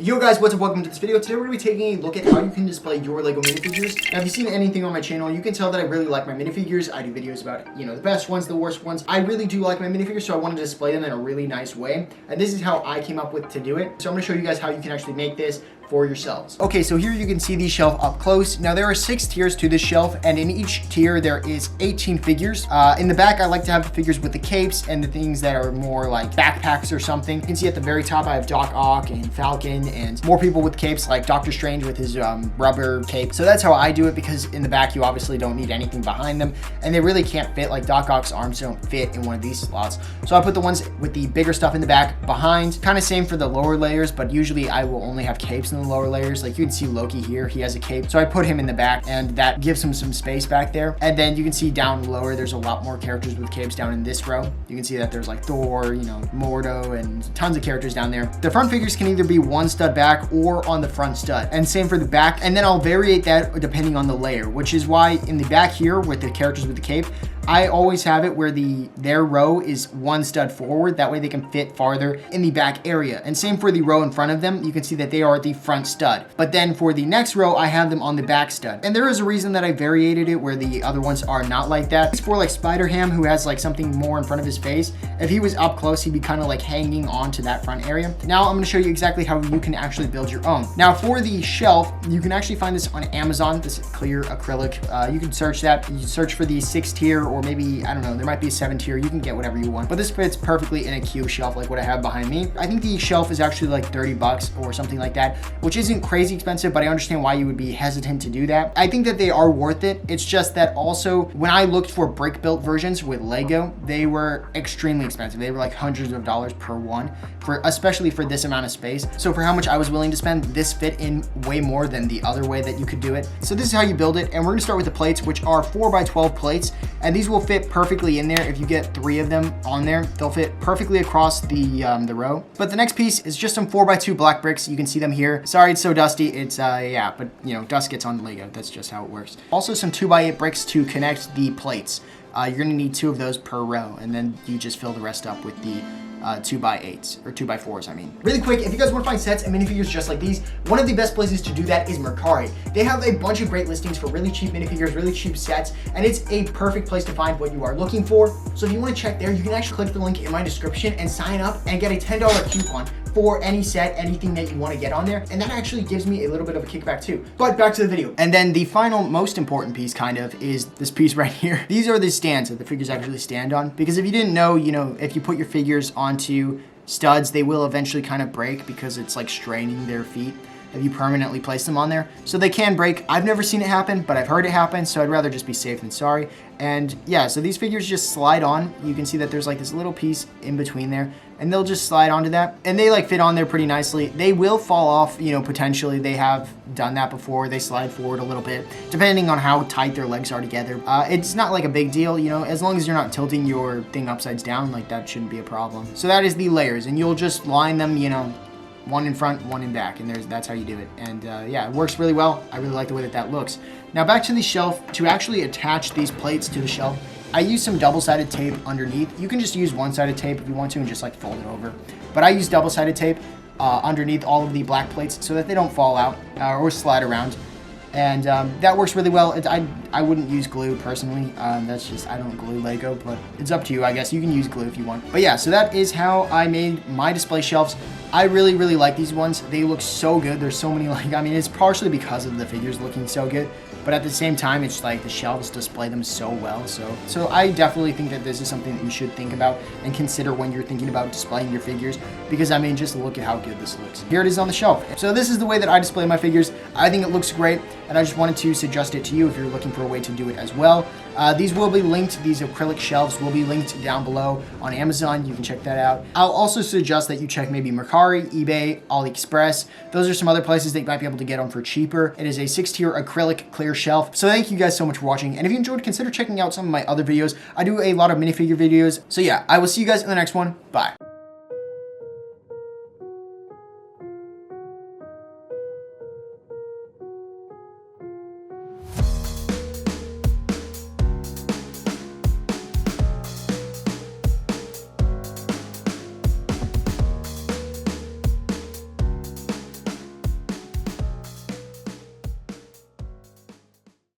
Yo guys, what's up? Welcome to this video. Today we're going to be taking a look at how you can display your LEGO minifigures. Now, if you've seen anything on my channel, you can tell that I really like my minifigures. I do videos about, the best ones, the worst ones. I really do like my minifigures, so I want to display them in a really nice way. And this is how I came up with to do it. So I'm going to show you guys how you can actually make this for yourselves. Okay, so here you can see the shelf up close. Now there are 6 tiers to this shelf, and in each tier there is 18 figures. In the back, I like to have the figures with the capes and the things that are more like backpacks or something. You can see at the very top I have Doc Ock and Falcon and more people with capes like Doctor Strange with his rubber cape. So that's how I do it, because in the back you obviously don't need anything behind them, and they really can't fit. Like Doc Ock's arms don't fit in one of these slots. So I put the ones with the bigger stuff in the back behind. Kind of same for the lower layers, but usually I will only have capes in the lower layers. Like you can see Loki here, he has a cape, so I put him in the back, and that gives him some space back there. And then you can see down lower there's a lot more characters with capes down in this row. You can see that there's like Thor, Mordo, and tons of characters down there. The front figures can either be one stud back or on the front stud, and same for the back. And then I'll variate that depending on the layer, which is why in the back here with the characters with the cape, I always have it where their row is one stud forward. That way they can fit farther in the back area. And same for the row in front of them. You can see that they are the front stud. But then for the next row, I have them on the back stud. And there is a reason that I variated it where the other ones are not like that. It's for like Spider-Ham, who has like something more in front of his face. If he was up close, he'd be kind of like hanging on to that front area. Now I'm going to show you exactly how you can actually build your own. Now for the shelf, you can actually find this on Amazon. This is clear acrylic. You can search that. You can search for the 6 tier, or maybe, I don't know, there might be a 7 tier. You can get whatever you want, but this fits perfectly in a cube shelf like what I have behind me. I think the shelf is actually like 30 bucks or something like that, which isn't crazy expensive, but I understand why you would be hesitant to do that. I think that they are worth it. It's just that also when I looked for brick built versions with Lego, they were extremely expensive. They were like hundreds of dollars per one, especially for this amount of space. So for how much I was willing to spend, this fit in way more than the other way that you could do it. So this is how you build it, and we're gonna start with the plates, which are 4x12 plates, and these will fit perfectly in there. If you get 3 of them on there, they'll fit perfectly across the row. But the next piece is just some 4x2 black bricks. You can see them here. Sorry, it's so dusty. It's yeah, but dust gets on Lego. That's just how it works. Also some 2x8 bricks to connect the plates. You're gonna need 2 of those per row, and then you just fill the rest up with the 2x8s, or 2x4s, I mean. Really quick, if you guys want to find sets and minifigures just like these, one of the best places to do that is Mercari. They have a bunch of great listings for really cheap minifigures, really cheap sets, and it's a perfect place to find what you are looking for. So if you want to check there, you can actually click the link in my description and sign up and get a $10 coupon for any set, anything that you want to get on there. And that actually gives me a little bit of a kickback too. But back to the video. And then the final, most important piece kind of is this piece right here. These are the stands that the figures actually stand on. Because if you didn't know, if you put your figures onto studs, they will eventually kind of break because it's like straining their feet if you permanently place them on there. So they can break. I've never seen it happen, but I've heard it happen, so I'd rather just be safe than sorry. And yeah, so these figures just slide on. You can see that there's like this little piece in between there, and they'll just slide onto that, and they like fit on there pretty nicely. They will fall off, potentially. They have done that before. They slide forward a little bit, depending on how tight their legs are together. It's not like a big deal, as long as you're not tilting your thing upside down, like that shouldn't be a problem. So that is the layers, and you'll just line them, one in front, one in back, and that's how you do it. And yeah, it works really well. I really like the way that looks. Now back to the shelf. To actually attach these plates to the shelf, I use some double-sided tape underneath. You can just use one-sided tape if you want to and just like fold it over. But I use double-sided tape underneath all of the black plates so that they don't fall out or slide around. And that works really well. I wouldn't use glue personally. That's just, I don't glue Lego, but it's up to you, I guess. You can use glue if you want. But yeah, so that is how I made my display shelves. I really, really like these ones. They look so good. There's so many, it's partially because of the figures looking so good, but at the same time, it's like the shelves display them so well. So I definitely think that this is something that you should think about and consider when you're thinking about displaying your figures, because just look at how good this looks. Here it is on the shelf. So this is the way that I display my figures. I think it looks great, and I just wanted to suggest it to you if you're looking for a way to do it as well. These will be linked, these acrylic shelves will be linked down below on Amazon. You can check that out. I'll also suggest that you check maybe Mercari, eBay, AliExpress. Those are some other places that you might be able to get them for cheaper. It is a 6-tier acrylic clear shelf. So thank you guys so much for watching. And if you enjoyed, consider checking out some of my other videos. I do a lot of minifigure videos. So yeah, I will see you guys in the next one. Bye.